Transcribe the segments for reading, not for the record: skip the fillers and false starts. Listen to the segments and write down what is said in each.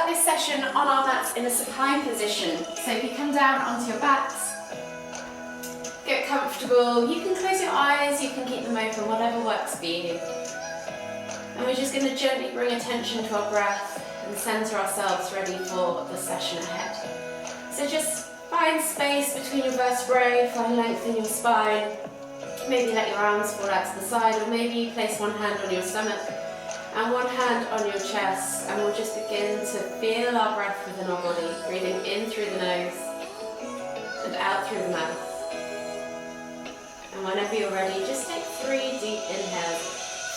start this session on our mats in a supine position. So if you come down onto your backs, get comfortable. You can close your eyes, you can keep them open, whatever works for you. And we're just going to gently bring attention to our breath and center ourselves ready for the session ahead. So just find space between your vertebrae, find length in your spine. Maybe let your arms fall out to the side, or maybe you place one hand on your stomach and one hand on your chest, and we'll just begin to feel our breath within our body, breathing in through the nose and out through the mouth. And whenever you're ready, just take 3 deep inhales,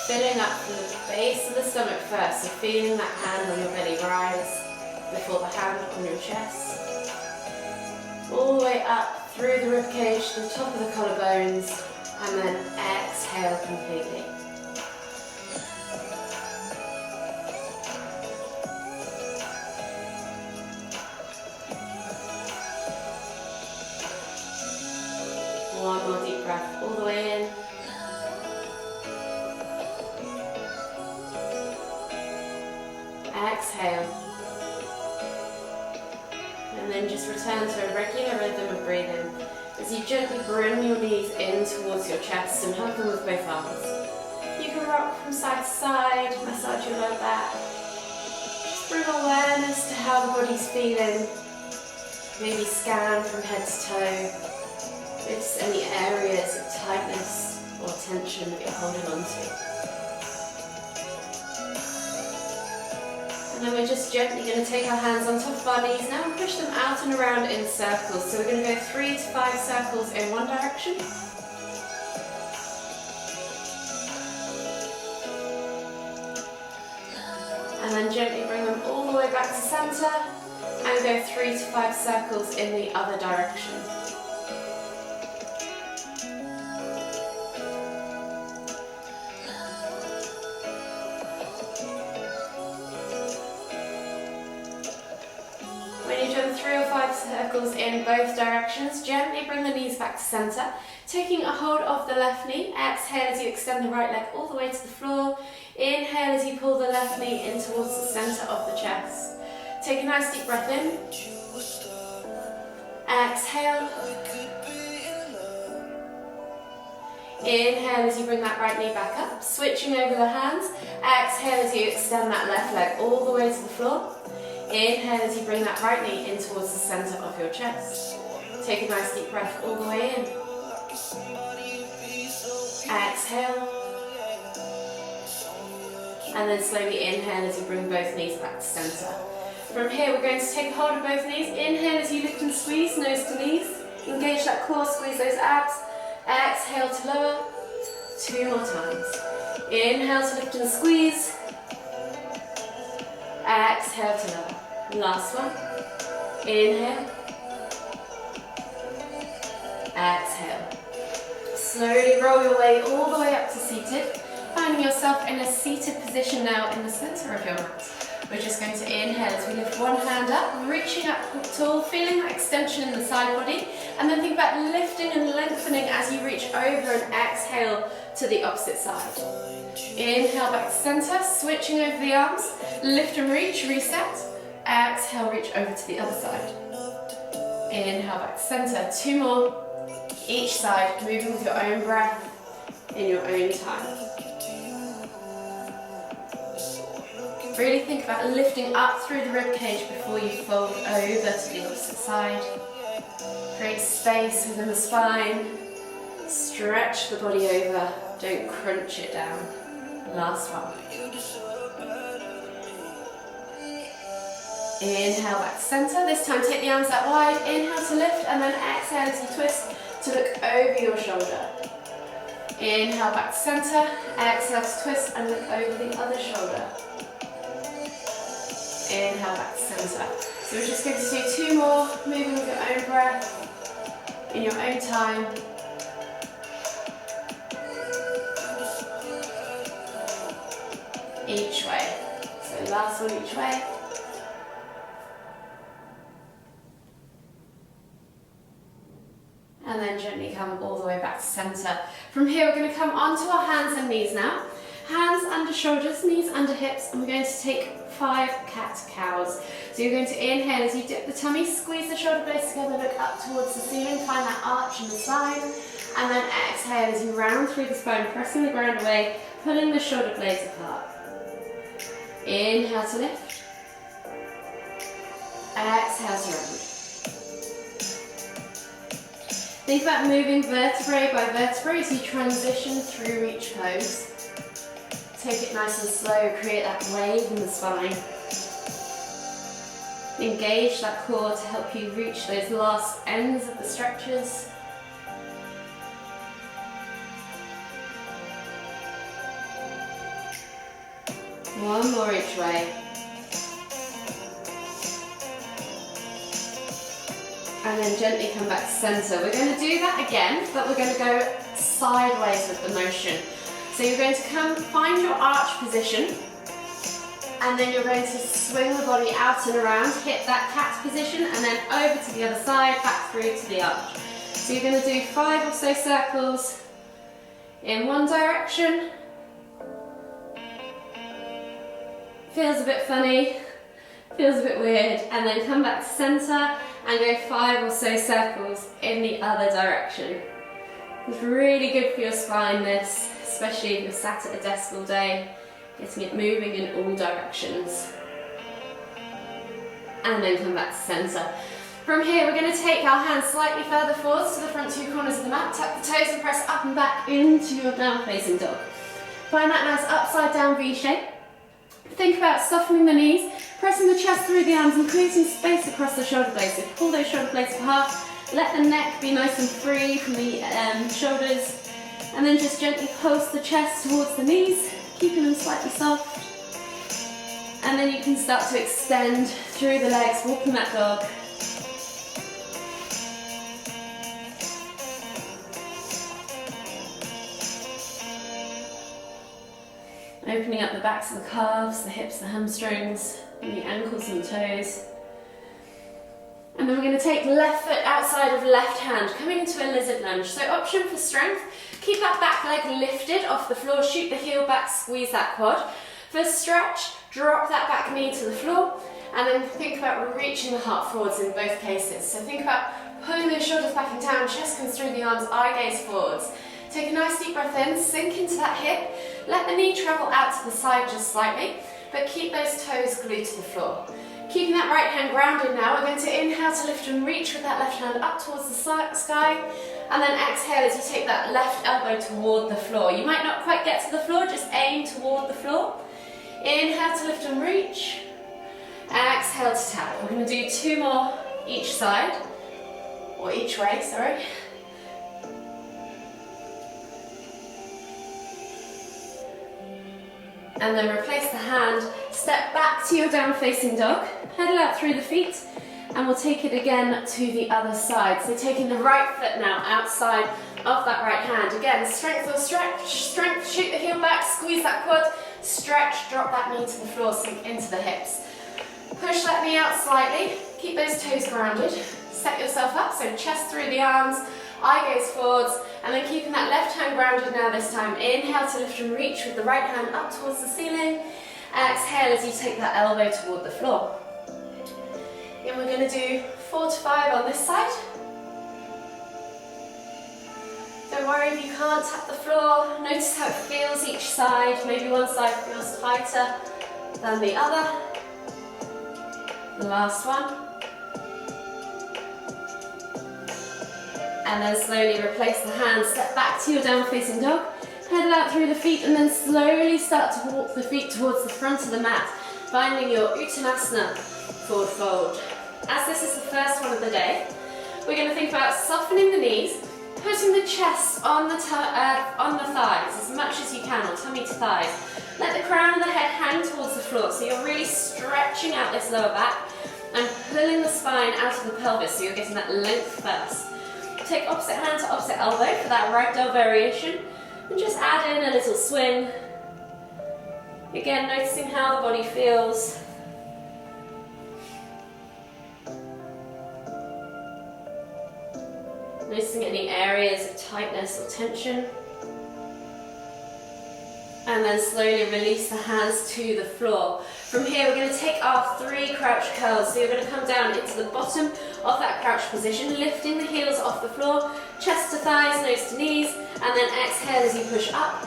filling up from the base of the stomach first, so feeling that hand on your belly rise before the hand on your chest. All the way up through the ribcage to the top of the collarbones, and then exhale completely. One more deep breath all the way in. Exhale. And then just return to a regular rhythm of breathing as you gently bring your knees in towards your chest and hug them with both arms. You can rock from side to side, massage your lower back. Just bring awareness to how the body's feeling. Maybe scan from head to toe. Notice any areas of tightness or tension that you're holding on to. And then we're just gently going to take our hands on top of our knees now and push them out and around in circles. So we're going to go 3 to 5 circles in one direction. And then gently bring them all the way back to center and go 3 to 5 circles in the other direction. When you've done 3 or 5 circles in both directions, gently bring the knees back to center, taking a hold of the left knee. Exhale as you extend the right leg all the way to the floor. Inhale as you pull the left knee in towards the center of the chest. Take a nice deep breath in. Exhale. Inhale as you bring that right knee back up, switching over the hands. Exhale as you extend that left leg all the way to the floor. Inhale as you bring that right knee in towards the center of your chest. Take a nice deep breath all the way in. Exhale. And then slowly inhale as you bring both knees back to center. From here we're going to take hold of both knees. Inhale as you lift and squeeze, nose to knees. Engage that core, squeeze those abs. Exhale to lower. 2 more times. Inhale to lift and squeeze. Exhale to lower. Last one. Inhale. Exhale. Slowly roll your way all the way up to seated. Finding yourself in a seated position now in the center of your mat. We're just going to inhale as we lift one hand up, reaching up tall, feeling that extension in the side body, and then think about lifting and lengthening as you reach over and exhale to the opposite side. Inhale back to center, switching over the arms, lift and reach, reset. Exhale, reach over to the other side. Inhale back to center, 2 more, each side, moving with your own breath, in your own time. Really think about lifting up through the ribcage before you fold over to the opposite side. Create space within the spine. Stretch the body over, don't crunch it down. Last one. Inhale back to center. This time take the arms out wide. Inhale to lift and then exhale as you twist to look over your shoulder. Inhale back to center. Exhale to twist and look over the other shoulder. Inhale back to center. So we're just going to do 2 more, moving with your own breath, in your own time. Each way. So last one each way. And then gently come all the way back to center. From here we're going to come onto our hands and knees now. Hands under shoulders, knees under hips, and we're going to take 5 cat-cows. So you're going to inhale as you dip the tummy, squeeze the shoulder blades together, look up towards the ceiling, find that arch in the spine, and then exhale as you round through the spine, pressing the ground away, pulling the shoulder blades apart. Inhale to lift. Exhale to round. Think about moving vertebrae by vertebrae as you transition through each pose. Take it nice and slow, create that wave in the spine. Engage that core to help you reach those last ends of the stretches. One more each way. And then gently come back to center. We're going to do that again, but we're going to go sideways with the motion. So you're going to come, find your arch position, and then you're going to swing the body out and around, hit that cat position, and then over to the other side, back through to the arch. So you're going to do 5 or so circles in one direction. Feels a bit funny, feels a bit weird, and then come back to center and go 5 or so circles in the other direction. It's really good for your spine, this, especially if you're sat at a desk all day, getting it moving in all directions. And then come back to center. From here, we're going to take our hands slightly further forwards to the front 2 corners of the mat, tuck the toes and press up and back into your down facing dog. Find that nice upside down V shape. Think about softening the knees, pressing the chest through the arms and creating space across the shoulder blades. So pull those shoulder blades apart, let the neck be nice and free from the shoulders, and then just gently pulse the chest towards the knees, keeping them slightly soft. And then you can start to extend through the legs, walking that dog. Opening up the backs of the calves, the hips, the hamstrings, and the ankles and the toes. And then we're going to take left foot outside of left hand, coming into a lizard lunge. So option for strength, keep that back leg lifted off the floor, shoot the heel back, squeeze that quad. For stretch, drop that back knee to the floor, and then think about reaching the heart forwards in both cases. So think about pulling those shoulders back and down, chest comes through the arms, eye gaze forwards. Take a nice deep breath in, sink into that hip, let the knee travel out to the side just slightly, but keep those toes glued to the floor. Keeping that right hand grounded now, we're going to inhale to lift and reach with that left hand up towards the sky, and then exhale as you take that left elbow toward the floor. You might not quite get to the floor, just aim toward the floor. Inhale to lift and reach, exhale to tap. We're going to do 2 more each side, or each way, sorry. And then replace the hand, step back to your down facing dog, pedal out through the feet, and we'll take it again to the other side. So taking the right foot now outside of that right hand. Again, strength or stretch, strength, shoot the heel back, squeeze that quad, stretch, drop that knee to the floor, sink into the hips. Push that knee out slightly, keep those toes grounded, set yourself up, so chest through the arms, eye gaze forwards, and then keeping that left hand grounded now this time. Inhale to lift and reach with the right hand up towards the ceiling. Exhale as you take that elbow toward the floor. And we're going to do 4 to 5 on this side. Don't worry if you can't tap the floor. Notice how it feels each side. Maybe one side feels tighter than the other. The last one. And then slowly replace the hands, step back to your down facing dog, pedal out through the feet, and then slowly start to walk the feet towards the front of the mat, finding your Uttanasana forward fold. As this is the first one of the day, we're going to think about softening the knees, putting the chest on the thighs as much as you can, or tummy to thighs. Let the crown of the head hang towards the floor, so you're really stretching out this lower back and pulling the spine out of the pelvis, so you're getting that length first. Take opposite hand to opposite elbow for that ragdoll variation, and just add in a little swing. Again, noticing how the body feels. Noticing any areas of tightness or tension. And then slowly release the hands to the floor. From here, we're going to take our 3 crouch curls. So you're going to come down into the bottom of that crouch position, lifting the heels off the floor, chest to thighs, nose to knees, and then exhale as you push up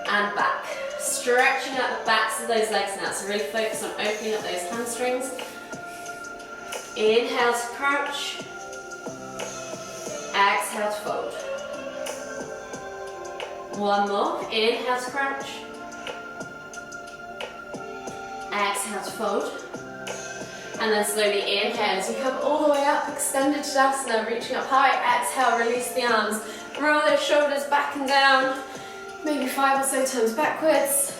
and back. Stretching out the backs of those legs now. So really focus on opening up those hamstrings. Inhale to crouch. Exhale to fold. One more. Inhale to crouch. Exhale to fold. And then slowly inhale as you come all the way up, extended Tadasana, reaching up high. Exhale, release the arms. Roll those shoulders back and down. Maybe 5 or so times backwards.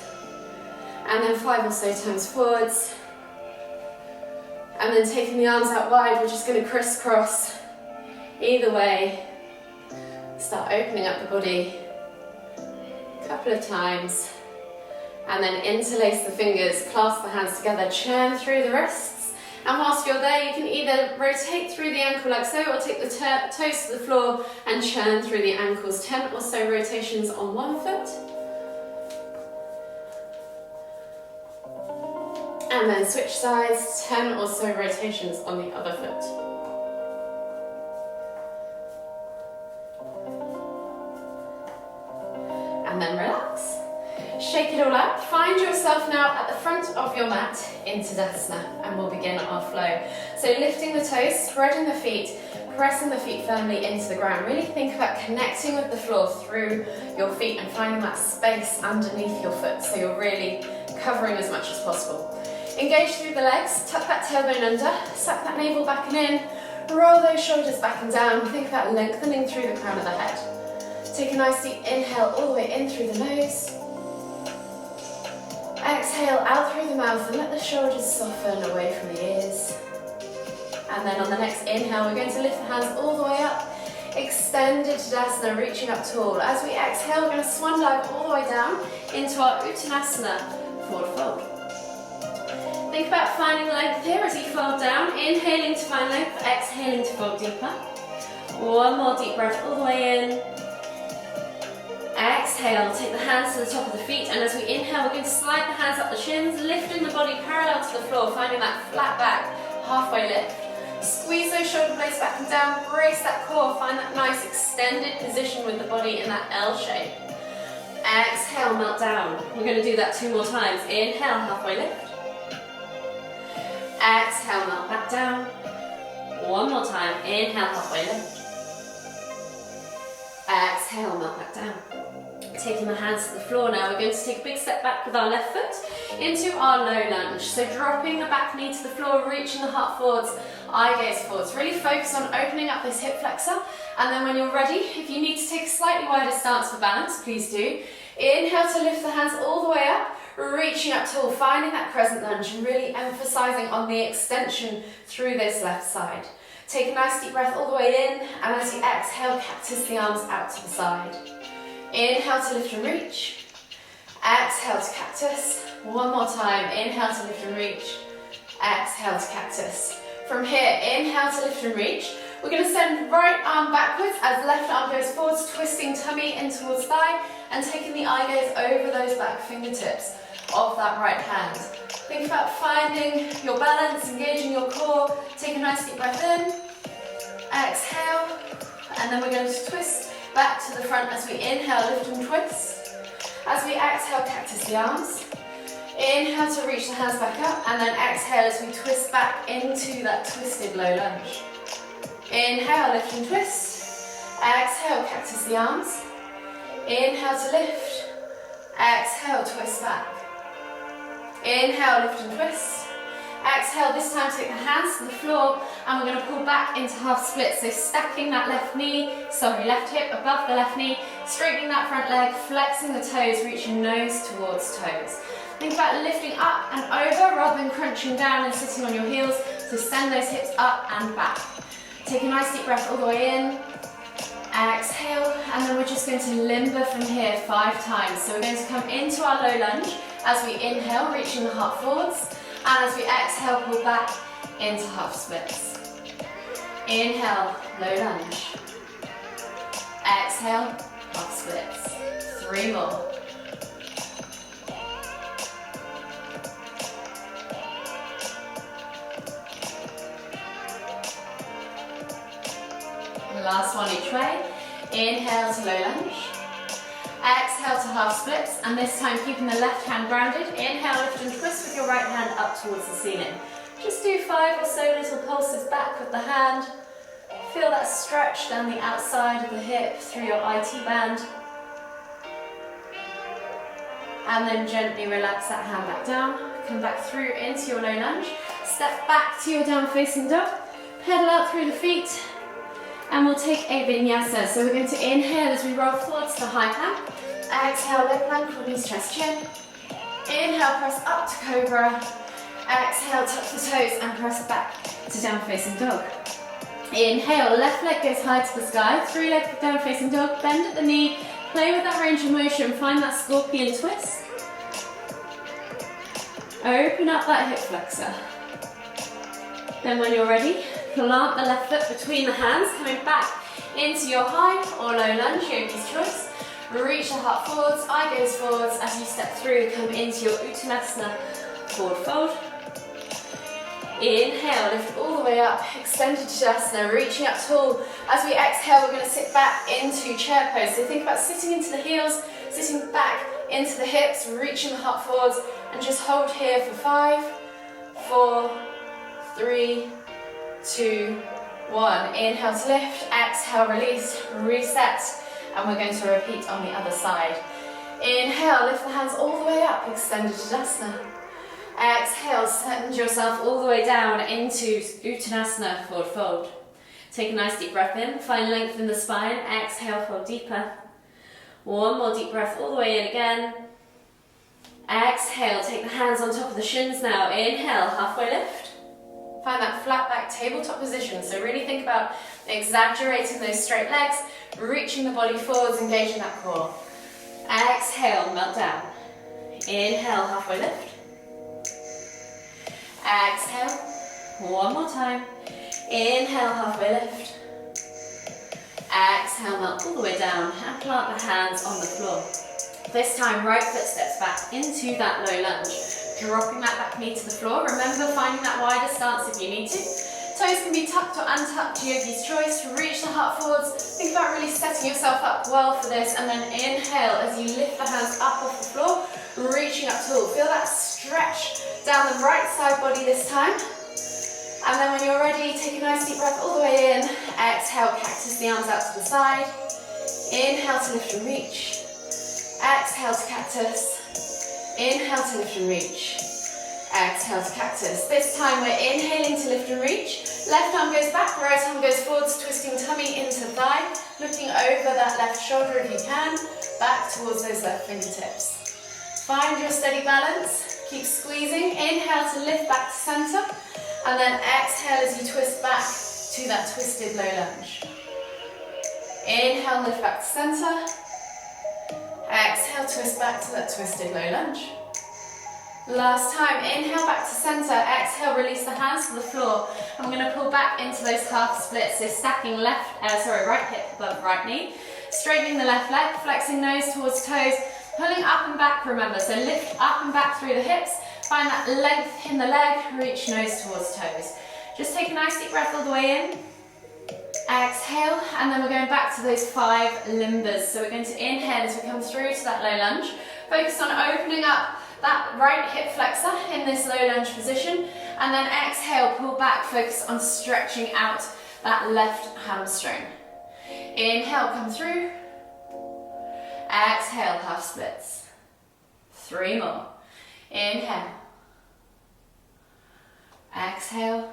And then 5 or so times forwards. And then taking the arms out wide, we're just going to crisscross either way. Start opening up the body a couple of times. And then interlace the fingers, clasp the hands together, churn through the wrists. And whilst you're there, you can either rotate through the ankle like so, or take the toes to the floor and churn through the ankles. 10 or so rotations on one foot. And then switch sides, 10 or so rotations on the other foot. And then relax. Shake it all out. Find yourself now at the front of your mat in Tadasana, and we'll begin our flow. So lifting the toes, spreading the feet, pressing the feet firmly into the ground. Really think about connecting with the floor through your feet and finding that space underneath your foot, so you're really covering as much as possible. Engage through the legs, tuck that tailbone under, suck that navel back and in, roll those shoulders back and down. Think about lengthening through the crown of the head. Take a nice deep inhale all the way in through the nose. Exhale out through the mouth and let the shoulders soften away from the ears. And then on the next inhale, we're going to lift the hands all the way up, extended Tadasana, reaching up tall. As we exhale, we're going to swan dive all the way down into our Uttanasana, forward fold. Think about finding length here as you fold down, inhaling to find length, exhaling to fold deeper. One more deep breath all the way in. Exhale, take the hands to the top of the feet, and as we inhale, we're going to slide the hands up the shins, lifting the body parallel to the floor, finding that flat back, halfway lift. Squeeze those shoulder blades back and down, brace that core, find that nice extended position with the body in that L shape. Exhale, melt down. We're going to do that 2 more times. Inhale, halfway lift. Exhale, melt back down. 1 more time. Inhale, halfway lift. Exhale, melt back down. Taking the hands to the floor now, we're going to take a big step back with our left foot into our low lunge. So dropping the back knee to the floor, reaching the heart forwards, eye gaze forwards. Really focus on opening up this hip flexor. And then when you're ready, if you need to take a slightly wider stance for balance, please do. Inhale to lift the hands all the way up, reaching up tall, finding that crescent lunge and really emphasizing on the extension through this left side. Take a nice deep breath all the way in, and as you exhale, cactus the arms out to the side. Inhale to lift and reach. Exhale to cactus. 1 more time. Inhale to lift and reach. Exhale to cactus. From here, inhale to lift and reach. We're going to send right arm backwards as left arm goes forwards, twisting tummy in towards thigh and taking the eye gaze over those back fingertips of that right hand. Think about finding your balance, engaging your core. Take a nice deep breath in. Exhale. And then we're going to twist back to the front as we inhale, lift and twist. As we exhale, cactus the arms. Inhale to reach the hands back up, and then exhale as we twist back into that twisted low lunge. Inhale, lift and twist. Exhale, cactus the arms. Inhale to lift. Exhale, twist back. Inhale, lift and twist. Exhale, this time take the hands to the floor and we're going to pull back into half split. So stacking that left hip above the left knee, straightening that front leg, flexing the toes, reaching nose towards toes. Think about lifting up and over rather than crunching down and sitting on your heels. So send those hips up and back. Take a nice deep breath all the way in. Exhale, and then we're just going to limber from here 5 times. So we're going to come into our low lunge as we inhale, reaching the heart forwards. And as we exhale, pull back into half splits. Inhale, low lunge. Exhale, half splits. 3 more. Last one each way. Inhale to low lunge. Exhale to half splits, and this time keeping the left hand grounded. Inhale, lift and twist with your right hand up towards the ceiling. Just do 5 or so little pulses back with the hand. Feel that stretch down the outside of the hip through your IT band. And then gently relax that hand back down. Come back through into your low lunge. Step back to your down facing dog. Pedal out through the feet. And we'll take a vinyasa. So we're going to inhale as we roll forwards to high plank. Exhale, low plank, release chest chin. Inhale, press up to cobra. Exhale, touch the toes and press back to down facing dog. Inhale, left leg goes high to the sky. 3 leg down facing dog. Bend at the knee. Play with that range of motion. Find that scorpion twist. Open up that hip flexor. Then when you're ready, plant the left foot between the hands, coming back into your high or low lunge, yogi's choice. Reach the heart forwards, eye gaze forwards as you step through, come into your Uttanasana forward fold. Inhale, lift all the way up, extended Tadasana, reaching up tall. As we exhale, we're going to sit back into chair pose. So think about sitting into the heels, sitting back into the hips, reaching the heart forwards, and just hold here for 5, 4, 3, 2, 1. Inhale to lift, exhale, release, reset, and we're going to repeat on the other side. Inhale, lift the hands all the way up, extended Tadasana. Exhale, send yourself all the way down into Uttanasana, forward fold. Take a nice deep breath in, find length in the spine, exhale, fold deeper. One more deep breath all the way in again. Exhale, take the hands on top of the shins now. Inhale, halfway lift. Find that flat back tabletop position. So really think about exaggerating those straight legs, reaching the body forwards, engaging that core. Exhale, melt down. Inhale, halfway lift. Exhale, one more time. Inhale, halfway lift. Exhale, melt all the way down and plant the hands on the floor. This time, right foot steps back into that low lunge. Dropping that back knee to the floor. Remember finding that wider stance if you need to. Toes can be tucked or untucked, yogi's choice. Reach the heart forwards. Think about really setting yourself up well for this. And then inhale as you lift the hands up off the floor, reaching up tall. Feel that stretch down the right side body this time. And then when you're ready, take a nice deep breath all the way in. Exhale, cactus the arms out to the side. Inhale to lift and reach. Exhale to cactus. Inhale to lift and reach. Exhale to cactus. This time we're inhaling to lift and reach. Left arm goes back, right arm goes forwards, twisting tummy into thigh. Looking over that left shoulder if you can. Back towards those left fingertips. Find your steady balance. Keep squeezing. Inhale to lift back to center. And then exhale as you twist back to that twisted low lunge. Inhale, lift back to center. Exhale, twist back to that twisted low lunge. Last time, inhale back to center, exhale, release the hands to the floor. I'm going to pull back into those half splits, so stacking right hip above right knee, straightening the left leg, flexing nose towards toes, pulling up and back, remember, so lift up and back through the hips, find that length in the leg, reach nose towards toes. Just take a nice deep breath all the way in. Exhale, and then we're going back to those 5 limbers. So we're going to inhale as we come through to that low lunge. Focus on opening up that right hip flexor in this low lunge position. And then exhale, pull back, focus on stretching out that left hamstring. Inhale, come through. Exhale, half splits. 3 more. Inhale. Exhale.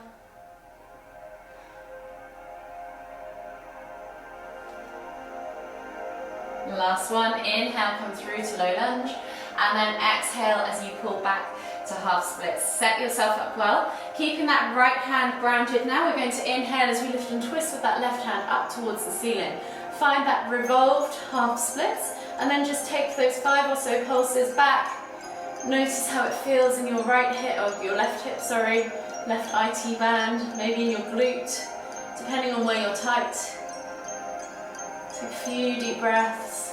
Last one, inhale, come through to low lunge, and then exhale as you pull back to half splits. Set yourself up well, keeping that right hand grounded. Now we're going to inhale as we lift and twist with that left hand up towards the ceiling. Find that revolved half splits, and then just take those 5 or so pulses back. Notice how it feels in your right hip, or your left hip, sorry, left IT band, maybe in your glute, depending on where you're tight. Take a few deep breaths.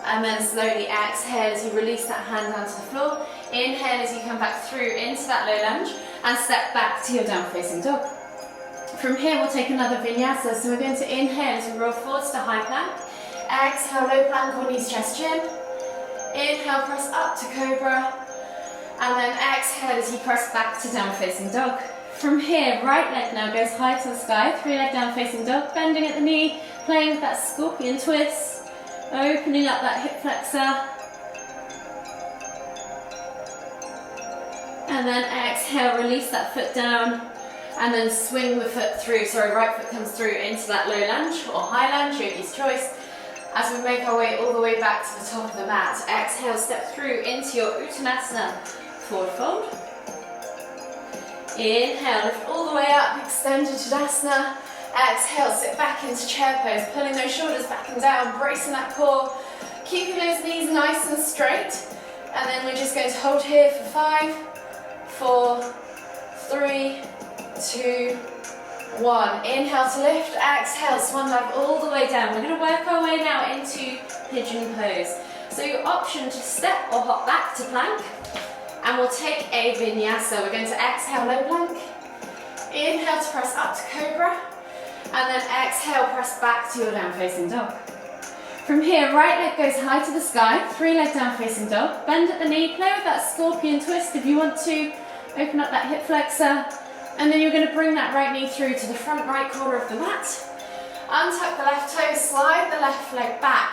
And then slowly exhale as you release that hand down to the floor. Inhale as you come back through into that low lunge and step back to your down facing dog. From here, we'll take another vinyasa. So we're going to inhale as we roll forwards to high plank. Exhale, low plank or knees, chest, chin. Inhale, press up to cobra. And then exhale as you press back to down facing dog. From here, right leg now goes high to the sky. 3-leg down facing dog, bending at the knee, playing with that scorpion twist. Opening up that hip flexor. And then exhale, release that foot down. And then swing the foot through, right foot comes through into that low lunge or high lunge, yogi's choice. As we make our way all the way back to the top of the mat, exhale, step through into your Uttanasana, forward fold. Inhale, lift all the way up, extend your Tadasana. Exhale, sit back into chair pose, pulling those shoulders back and down, bracing that core, keeping those knees nice and straight. And then we're just going to hold here for 5, 4, 3, 2, 1. Inhale to lift, exhale, swan dive all the way down. We're going to work our way now into pigeon pose. So your option to step or hop back to plank, and we'll take a vinyasa. We're going to exhale, low plank. Inhale to press up to cobra, and then exhale, press back to your down facing dog. From here, right leg goes high to the sky, 3-leg down facing dog. Bend at the knee, play with that scorpion twist if you want to. Open up that hip flexor. And then you're going to bring that right knee through to the front right corner of the mat. Untuck the left toe, slide the left leg back.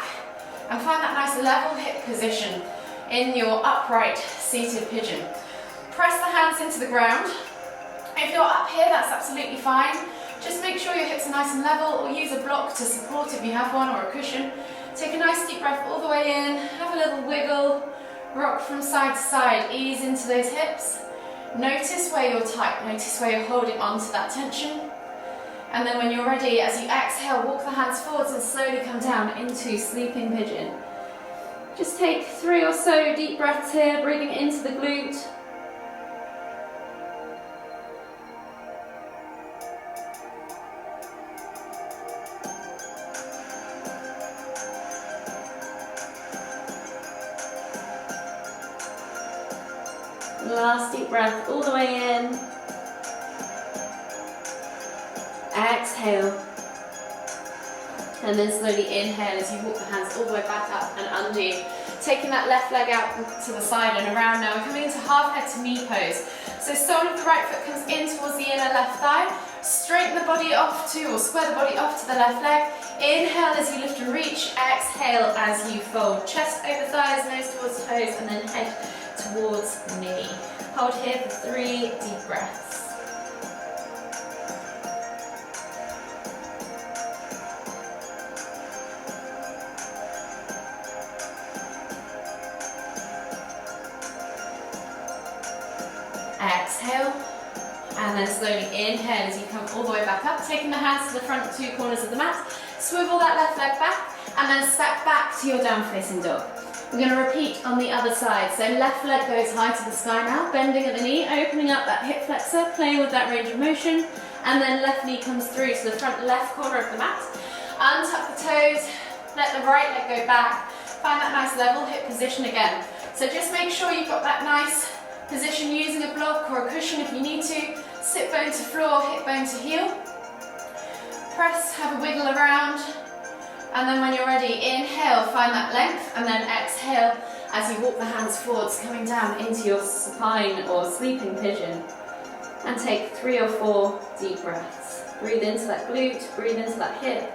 And find that nice level hip position in your upright seated pigeon. Press the hands into the ground. If you're up here, that's absolutely fine. Just make sure your hips are nice and level, or use a block to support if you have one, or a cushion. Take a nice deep breath all the way in, have a little wiggle, rock from side to side, ease into those hips. Notice where you're tight, notice where you're holding on to that tension. And then when you're ready, as you exhale, walk the hands forwards and slowly come down into sleeping pigeon. Just take 3 or so deep breaths here, breathing into the glute. Last deep breath all the way in. Exhale. And then slowly inhale as you walk the hands all the way back up and under you. Taking that left leg out to the side and around now. We're coming into half head to knee pose. So sole of the right foot comes in towards the inner left thigh. Straighten the body off to, or square the body off to the left leg. Inhale as you lift and reach. Exhale as you fold. Chest over thighs, nose towards toes, and then head towards knee. Hold here for 3 deep breaths. Exhale, and then slowly inhale as you come all the way back up, taking the hands to the front 2 corners of the mat. Swivel that left leg back, and then step back to your down facing dog. We're going to repeat on the other side. So left leg goes high to the sky now, bending at the knee, opening up that hip flexor, playing with that range of motion, and then left knee comes through to the front left corner of the mat. Untuck the toes, let the right leg go back, find that nice level hip position again. So just make sure you've got that nice position using a block or a cushion if you need to. Sit bone to floor, hip bone to heel. Press, have a wiggle around. And then when you're ready, inhale, find that length, and then exhale as you walk the hands forwards, coming down into your supine or sleeping pigeon. And take 3 or 4 deep breaths. Breathe into that glute, breathe into that hip.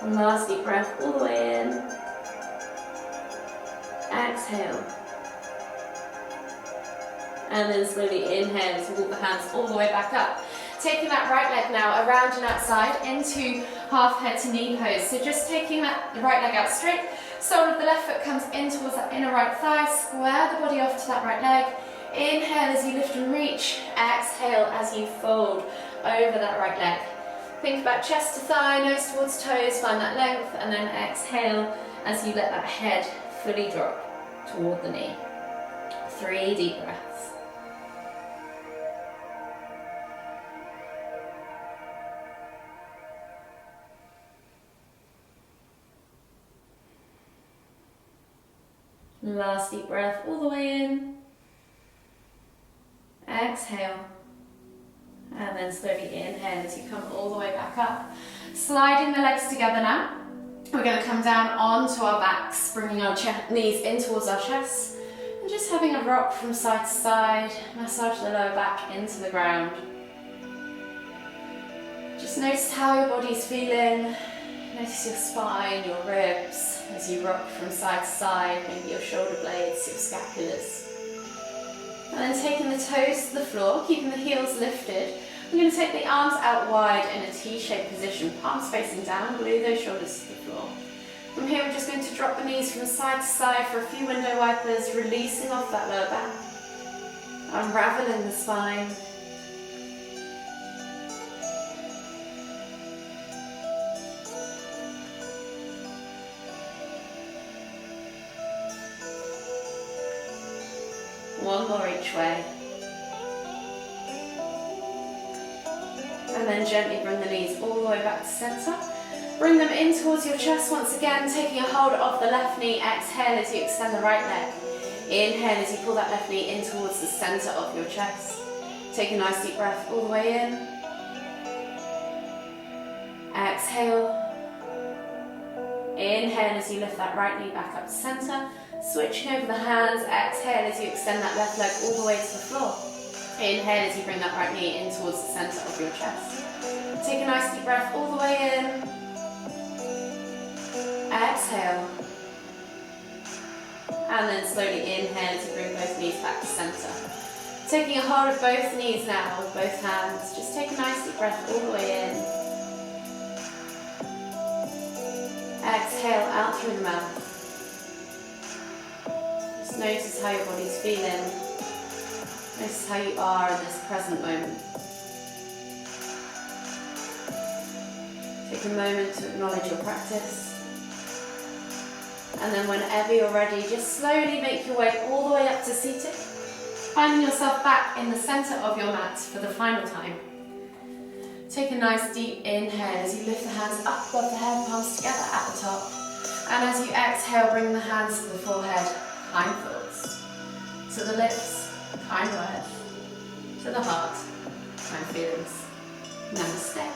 And last deep breath all the way in. Exhale. And then slowly inhale as you walk the hands all the way back up. Taking that right leg now around and outside into half head to knee pose. So just taking that right leg out straight. Sole of the left foot comes in towards that inner right thigh. Square the body off to that right leg. Inhale as you lift and reach. Exhale as you fold over that right leg. Think about chest to thigh, nose towards toes, find that length, and then exhale as you let that head fully drop toward the knee. 3 deep breaths. Last deep breath all the way in. Exhale. And then slowly inhale as you come all the way back up. Sliding the legs together now. We're going to come down onto our backs, bringing our knees in towards our chest. And just having a rock from side to side. Massage the lower back into the ground. Just notice how your body's feeling. Notice your spine, your ribs, as you rock from side to side, maybe your shoulder blades, your scapulars. And then taking the toes to the floor, keeping the heels lifted, we're going to take the arms out wide in a T-shaped position, palms facing down, glue those shoulders to the floor. From here we're just going to drop the knees from side to side for a few window wipers, releasing off that lower back, unraveling the spine. One more each way. And then gently bring the knees all the way back to centre. Bring them in towards your chest once again, taking a hold of the left knee. Exhale as you extend the right leg. Inhale as you pull that left knee in towards the centre of your chest. Take a nice deep breath all the way in. Exhale. Inhale as you lift that right knee back up to centre. Switching over the hands, exhale as you extend that left leg all the way to the floor. Inhale as you bring that right knee in towards the centre of your chest. Take a nice deep breath all the way in. Exhale. And then slowly inhale to bring both knees back to centre. Taking a hold of both knees now with both hands. Just take a nice deep breath all the way in. Exhale out through the mouth. Just notice how your body's feeling. Notice how you are in this present moment. Take a moment to acknowledge your practice. And then whenever you're ready, just slowly make your way all the way up to seated. Finding yourself back in the centre of your mat for the final time. Take a nice deep inhale as you lift the hands up above the head, palms together at the top. And as you exhale, bring the hands to the forehead, kind thoughts. To the lips, kind words. To the heart, kind feelings. Namaste.